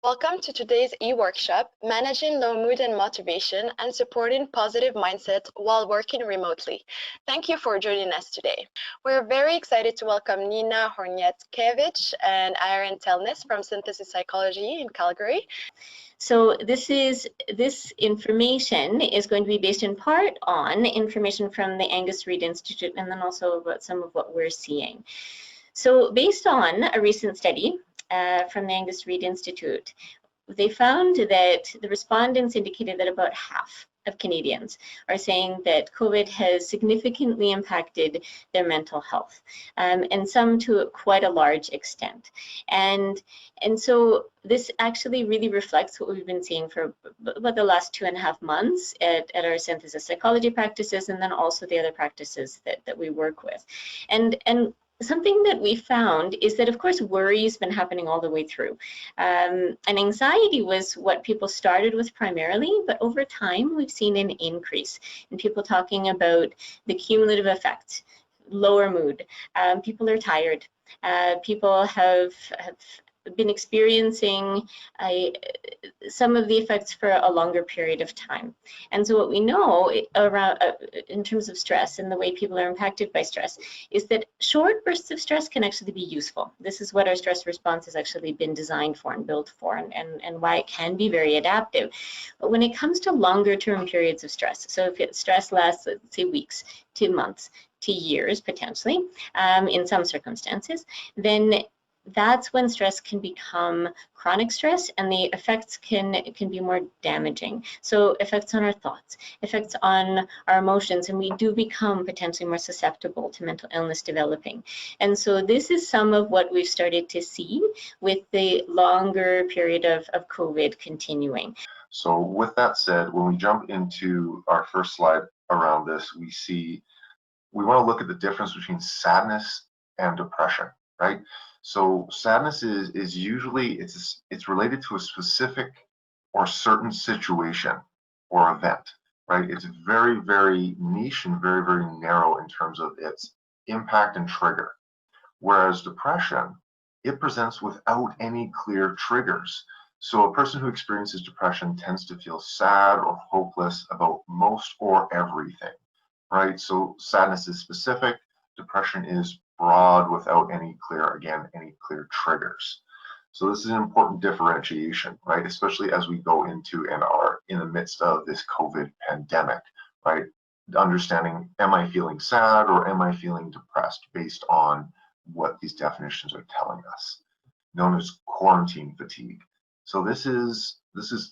Welcome to today's e-workshop, Managing Low Mood and Motivation and Supporting Positive Mindset While Working Remotely. Thank you for joining us today. We're very excited to welcome Nina Hornjatkevyc and Aaron Telnes from Synthesis Psychology in Calgary. So this information is going to be based in part on information from the Angus Reid Institute and then also about some of what we're seeing. So based on a recent study from the Angus Reid Institute, they found that the respondents indicated that about half of Canadians are saying that COVID has significantly impacted their mental health, and some to quite a large extent. And so this actually really reflects what we've been seeing for about the last 2.5 months at our synthesis psychology practices, and then also the other practices that we work with. And something that we found is that, of course, worry has been happening all the way through. And anxiety was what people started with primarily, but over time, we've seen an increase in people talking about the cumulative effect, lower mood. People are tired. People have been experiencing some of the effects for a longer period of time. And so what we know around in terms of stress and the way people are impacted by stress is that short bursts of stress can actually be useful. This is what our stress response has actually been designed for and built for, and why it can be very adaptive. But when it comes to longer term periods of stress, so if stress lasts, let's say, weeks to months to years potentially, in some circumstances, then that's when stress can become chronic stress, and the effects can be more damaging. So effects on our thoughts, effects on our emotions, and we do become potentially more susceptible to mental illness developing. And so this is some of what we've started to see with the longer period of COVID continuing. So with that said, when we jump into our first slide around this, we want to look at the difference between sadness and depression, right? So sadness is usually, it's related to a specific or certain situation or event, right? It's very, very niche and very, very narrow in terms of its impact and trigger. Whereas depression, it presents without any clear triggers. So a person who experiences depression tends to feel sad or hopeless about most or everything, right? So sadness is specific, depression is broad without any clear triggers. So this is an important differentiation, right? Especially as we go into and are in the midst of this COVID pandemic, right? Understanding, am I feeling sad or am I feeling depressed based on what these definitions are telling us, known as quarantine fatigue. So this is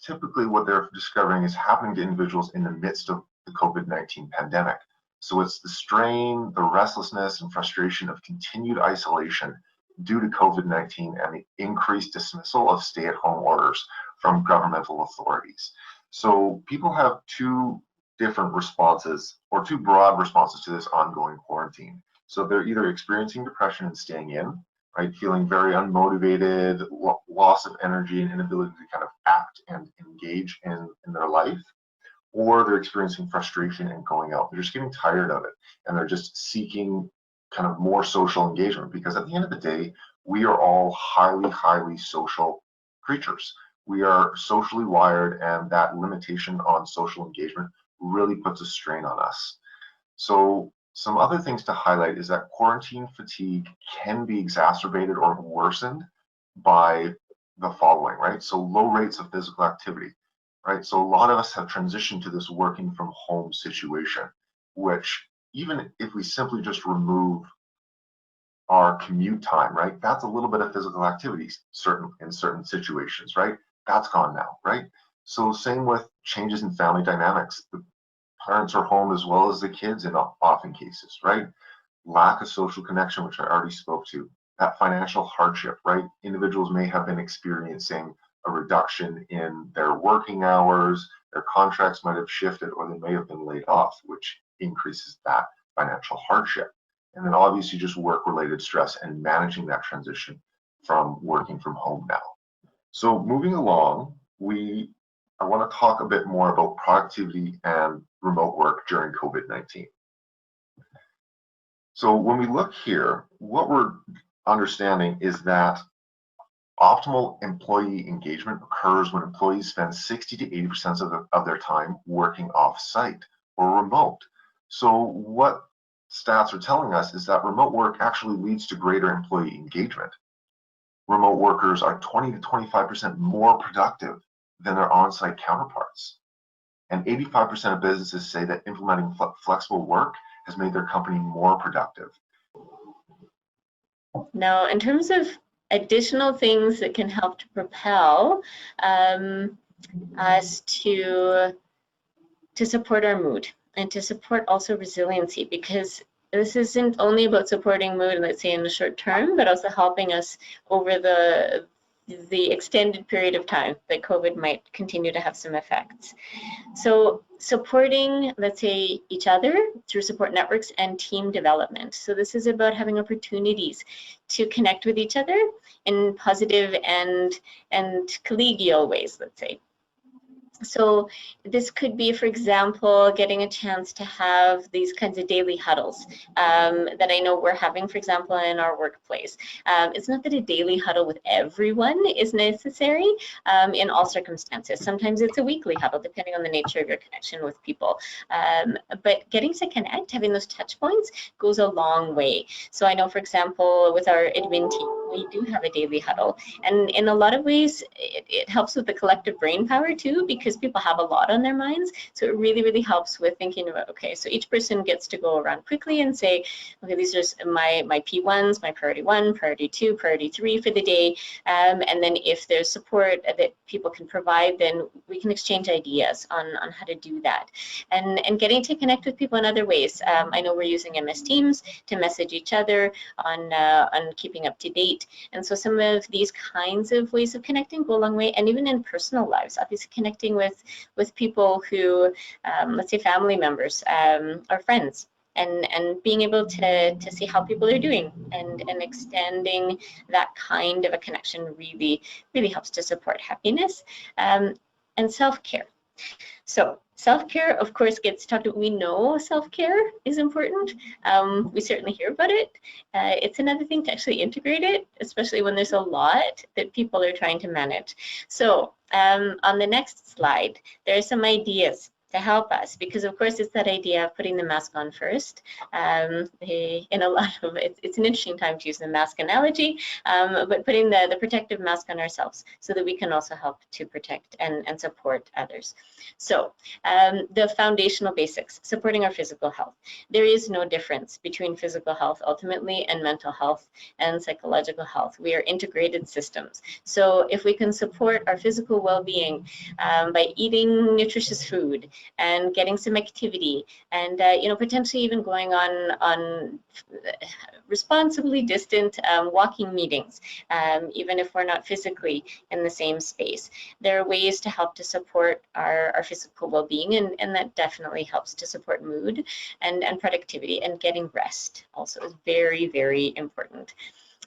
typically what they're discovering is happening to individuals in the midst of the COVID-19 pandemic. So it's the strain, the restlessness, and frustration of continued isolation due to COVID-19 and the increased dismissal of stay-at-home orders from governmental authorities. So people have two different responses, or two broad responses to this ongoing quarantine. So they're either experiencing depression and staying in, right, feeling very unmotivated, loss of energy and inability to kind of act and engage in their life, or they're experiencing frustration and going out. They're just getting tired of it, and they're just seeking kind of more social engagement, because at the end of the day, we are all highly, highly social creatures. We are socially wired, and that limitation on social engagement really puts a strain on us. So some other things to highlight is that quarantine fatigue can be exacerbated or worsened by the following, right? So low rates of physical activity, right? So a lot of us have transitioned to this working from home situation, which even if we simply just remove our commute time, right? That's a little bit of physical activity in certain situations, right? That's gone now, right? So same with changes in family dynamics. The parents are home as well as the kids in often cases, right? Lack of social connection, which I already spoke to. That financial hardship, right? Individuals may have been experiencing a reduction in their working hours, their contracts might have shifted, or they may have been laid off, which increases that financial hardship. And then obviously just work-related stress and managing that transition from working from home now. So moving along, I want to talk a bit more about productivity and remote work during COVID-19. So when we look here, what we're understanding is that Optimal employee engagement occurs when employees spend 60 to 80% of their time working off-site or remote. So what stats are telling us is that remote work actually leads to greater employee engagement. Remote workers are 20 to 25% more productive than their on-site counterparts. And 85% of businesses say that implementing flexible work has made their company more productive. Now, in terms of additional things that can help to propel us to support our mood and to support also resiliency, because this isn't only about supporting mood, let's say in the short term, but also helping us over the extended period of time that COVID might continue to have some effects. So supporting, let's say, each other through support networks and team development. So this is about having opportunities to connect with each other in positive and collegial ways, let's say. So this could be, for example, getting a chance to have these kinds of daily huddles that I know we're having, for example, in our workplace. It's not that a daily huddle with everyone is necessary in all circumstances. Sometimes it's a weekly huddle, depending on the nature of your connection with people. But getting to connect, having those touch points goes a long way. So I know, for example, with our admin team, we do have a daily huddle. And in a lot of ways, it helps with the collective brain power too, because people have a lot on their minds. So it really, really helps with thinking about, okay, so each person gets to go around quickly and say, okay, these are my P1s, my priority 1, priority 2, priority 3 for the day. And then if there's support that people can provide, then we can exchange ideas on how to do that. And getting to connect with people in other ways. I know we're using MS Teams to message each other on keeping up to date. And so some of these kinds of ways of connecting go a long way, and even in personal lives, obviously connecting with people who, let's say family members or friends, and being able to see how people are doing and extending that kind of a connection really, really helps to support happiness and self-care. So self-care, of course, gets talked about. We know self-care is important. We certainly hear about it. It's another thing to actually integrate it, especially when there's a lot that people are trying to manage. So on the next slide, there are some ideas to help us, because of course it's that idea of putting the mask on first. In a lot of it's an interesting time to use the mask analogy, but putting the protective mask on ourselves so that we can also help to protect and support others. So the foundational basics, supporting our physical health. There is no difference between physical health ultimately and mental health and psychological health. We are integrated systems. So if we can support our physical well-being by eating nutritious food and getting some activity, and potentially even going on responsibly distant walking meetings, even if we're not physically in the same space. There are ways to help to support our physical well-being, and that definitely helps to support mood and productivity, and getting rest also is very, very important.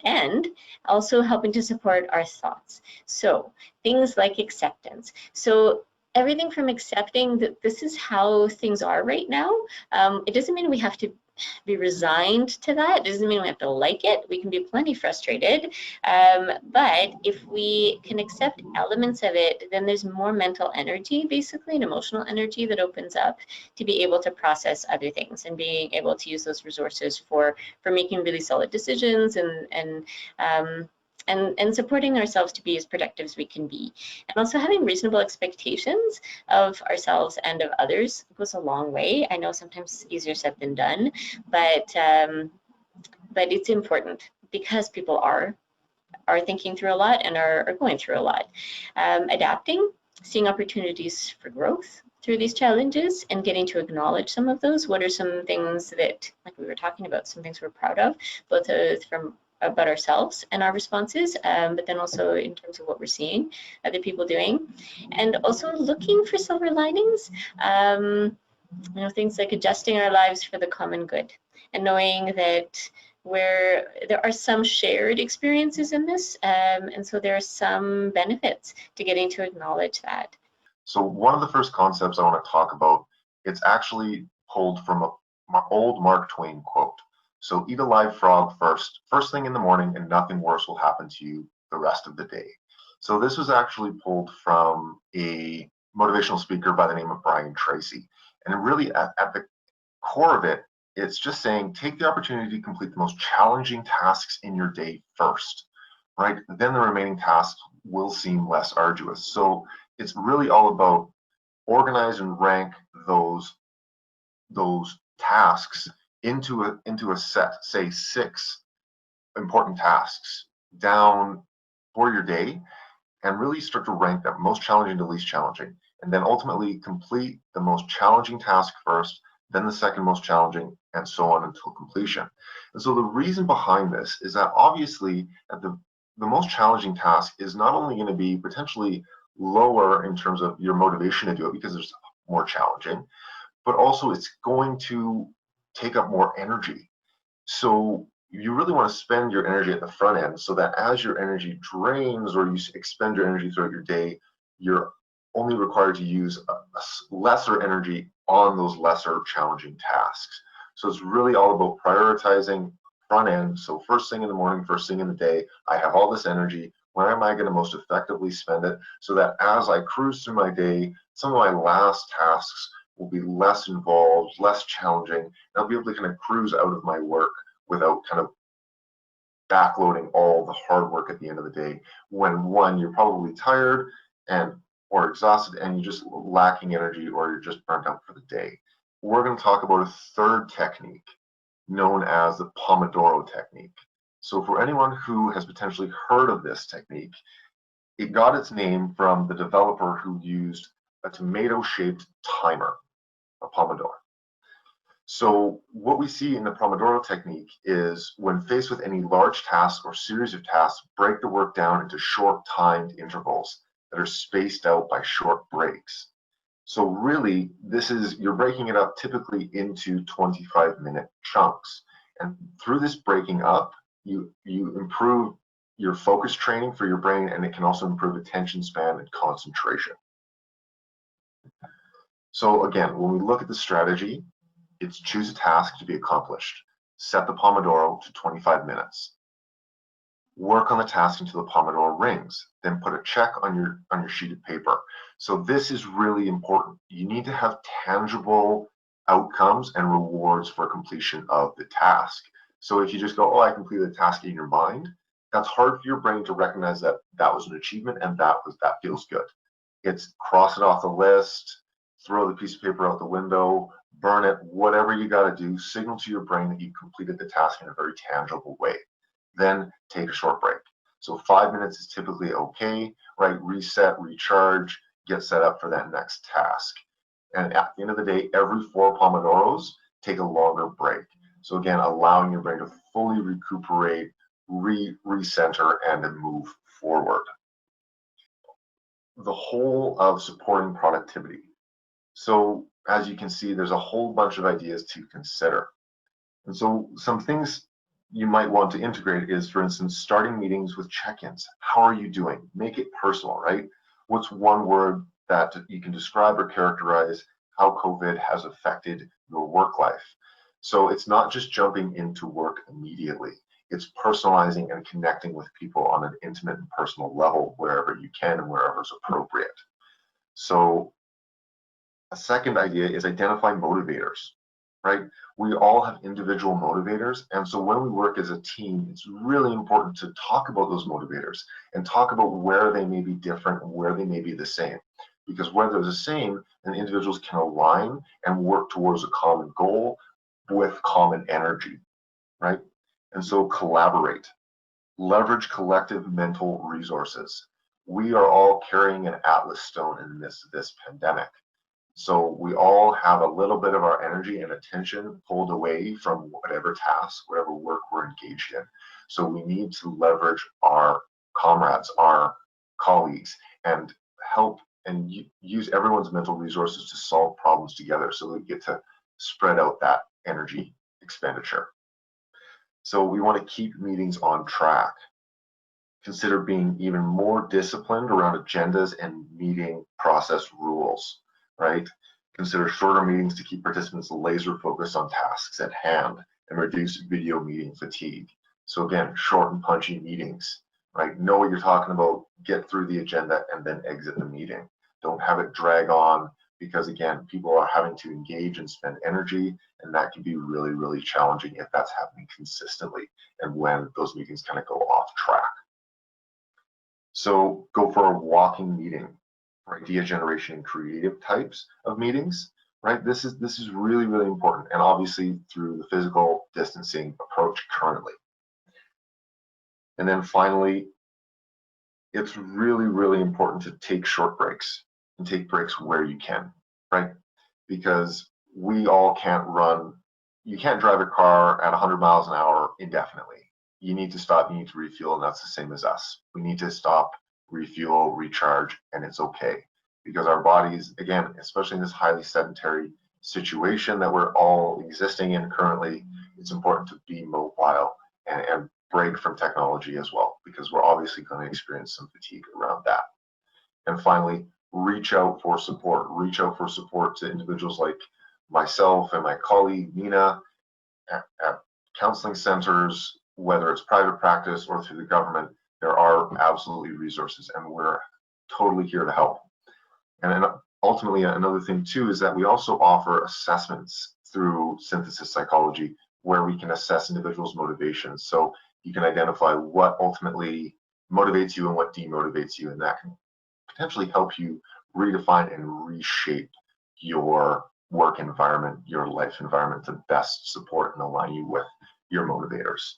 And also helping to support our thoughts. So things like acceptance. So everything from accepting that this is how things are right now. It doesn't mean we have to be resigned to that. It doesn't mean we have to like it. We can be plenty frustrated. But if we can accept elements of it, then there's more mental energy, basically, and emotional energy that opens up to be able to process other things and being able to use those resources for making really solid decisions and supporting ourselves to be as productive as we can be. And also having reasonable expectations of ourselves and of others goes a long way. I know sometimes it's easier said than done, but it's important because people are thinking through a lot and are going through a lot. Adapting, seeing opportunities for growth through these challenges and getting to acknowledge some of those. What are some things that, like we were talking about, some things we're proud of, both about ourselves and our responses, but then also in terms of what we're seeing other people doing, and also looking for silver linings. Things like adjusting our lives for the common good, and knowing that there are some shared experiences in this, and so there are some benefits to getting to acknowledge that. So one of the first concepts I want to talk about, it's actually pulled from an old Mark Twain quote. So eat a live frog first thing in the morning, and nothing worse will happen to you the rest of the day. So this was actually pulled from a motivational speaker by the name of Brian Tracy. And really at the core of it, it's just saying, take the opportunity to complete the most challenging tasks in your day first, right? Then the remaining tasks will seem less arduous. So it's really all about organize and rank those tasks into a set, say 6 important tasks down for your day, and really start to rank them most challenging to least challenging, and then ultimately complete the most challenging task first, then the second most challenging, and so on until completion. And so the reason behind this is that obviously at the most challenging task is not only going to be potentially lower in terms of your motivation to do it because it's more challenging, but also it's going to take up more energy. So you really want to spend your energy at the front end so that as your energy drains or you expend your energy throughout your day, you're only required to use a lesser energy on those lesser challenging tasks. So it's really all about prioritizing front end. So first thing in the morning, first thing in the day, I have all this energy. Where am I going to most effectively spend it so that as I cruise through my day, some of my last tasks will be less involved, less challenging, and I'll be able to kind of cruise out of my work without kind of backloading all the hard work at the end of the day when, one, you're probably tired and or exhausted and you're just lacking energy or you're just burnt out for the day. We're going to talk about a third technique known as the Pomodoro technique. So for anyone who has potentially heard of this technique, it got its name from the developer who used a tomato-shaped timer, a Pomodoro. So what we see in the Pomodoro technique is when faced with any large task or series of tasks, break the work down into short timed intervals that are spaced out by short breaks. So really, you're breaking it up typically into 25-minute chunks. And through this breaking up, you improve your focus training for your brain, and it can also improve attention span and concentration. So again, when we look at the strategy, it's choose a task to be accomplished. Set the Pomodoro to 25 minutes. Work on the task until the Pomodoro rings. Then put a check on your sheet of paper. So this is really important. You need to have tangible outcomes and rewards for completion of the task. So if you just go, oh, I completed the task in your mind, that's hard for your brain to recognize that that was an achievement and that feels good. It's cross it off the list, throw the piece of paper out the window, burn it, whatever you got to do, signal to your brain that you completed the task in a very tangible way. Then take a short break. So 5 minutes is typically okay, right? Reset, recharge, get set up for that next task. And at the end of the day, every 4 Pomodoros, take a longer break. So again, allowing your brain to fully recuperate, recenter, and then move forward. The whole of supporting productivity. So as you can see, there's a whole bunch of ideas to consider. And so some things you might want to integrate is, for instance, starting meetings with check-ins. How are you doing? Make it personal, right? What's one word that you can describe or characterize how COVID has affected your work life? So it's not just jumping into work immediately. It's personalizing and connecting with people on an intimate and personal level wherever you can and wherever is appropriate. So a second idea is identify motivators, right? We all have individual motivators. And so when we work as a team, it's really important to talk about those motivators and talk about where they may be different and where they may be the same. Because where they're the same, then individuals can align and work towards a common goal with common energy, right? And so collaborate, leverage collective mental resources. We are all carrying an Atlas stone in this pandemic. So we all have a little bit of our energy and attention pulled away from whatever task, whatever work we're engaged in. So we need to leverage our comrades, our colleagues, and help and use everyone's mental resources to solve problems together so we get to spread out that energy expenditure. So we want to keep meetings on track. Consider being even more disciplined around agendas and meeting process rules, right? Consider shorter meetings to keep participants laser focused on tasks at hand and reduce video meeting fatigue. So again, short and punchy meetings. right? Know what you're talking about, get through the agenda, and then exit the meeting. Don't have it drag on, because again, people are having to engage and spend energy, and that can be really, really challenging if that's happening consistently and when those meetings kind of go off track. So go for a walking meeting for idea generation and creative types of meetings, right? This is really, really important, and obviously through the physical distancing approach currently. And then finally, it's really, really important to take short breaks and take breaks where you can, right? Because we all can't run, you can't drive a car at 100 miles an hour indefinitely. You need to stop, you need to refuel, and that's the same as us. We need to stop, refuel, recharge, and it's okay. Because our bodies, again, especially in this highly sedentary situation that we're all existing in currently, it's important to be mobile and break from technology as well, because we're obviously going to experience some fatigue around that. And finally, reach out for support. Reach out for support to individuals like myself and my colleague Nina at counseling centers, whether it's private practice or through the government. There are absolutely resources, and we're totally here to help. And ultimately, another thing too is that we also offer assessments through synthesis psychology, where we can assess individuals' motivations. So you can identify what ultimately motivates you and what demotivates you, and that can potentially help you redefine and reshape your work environment, your life environment, to best support and align you with your motivators.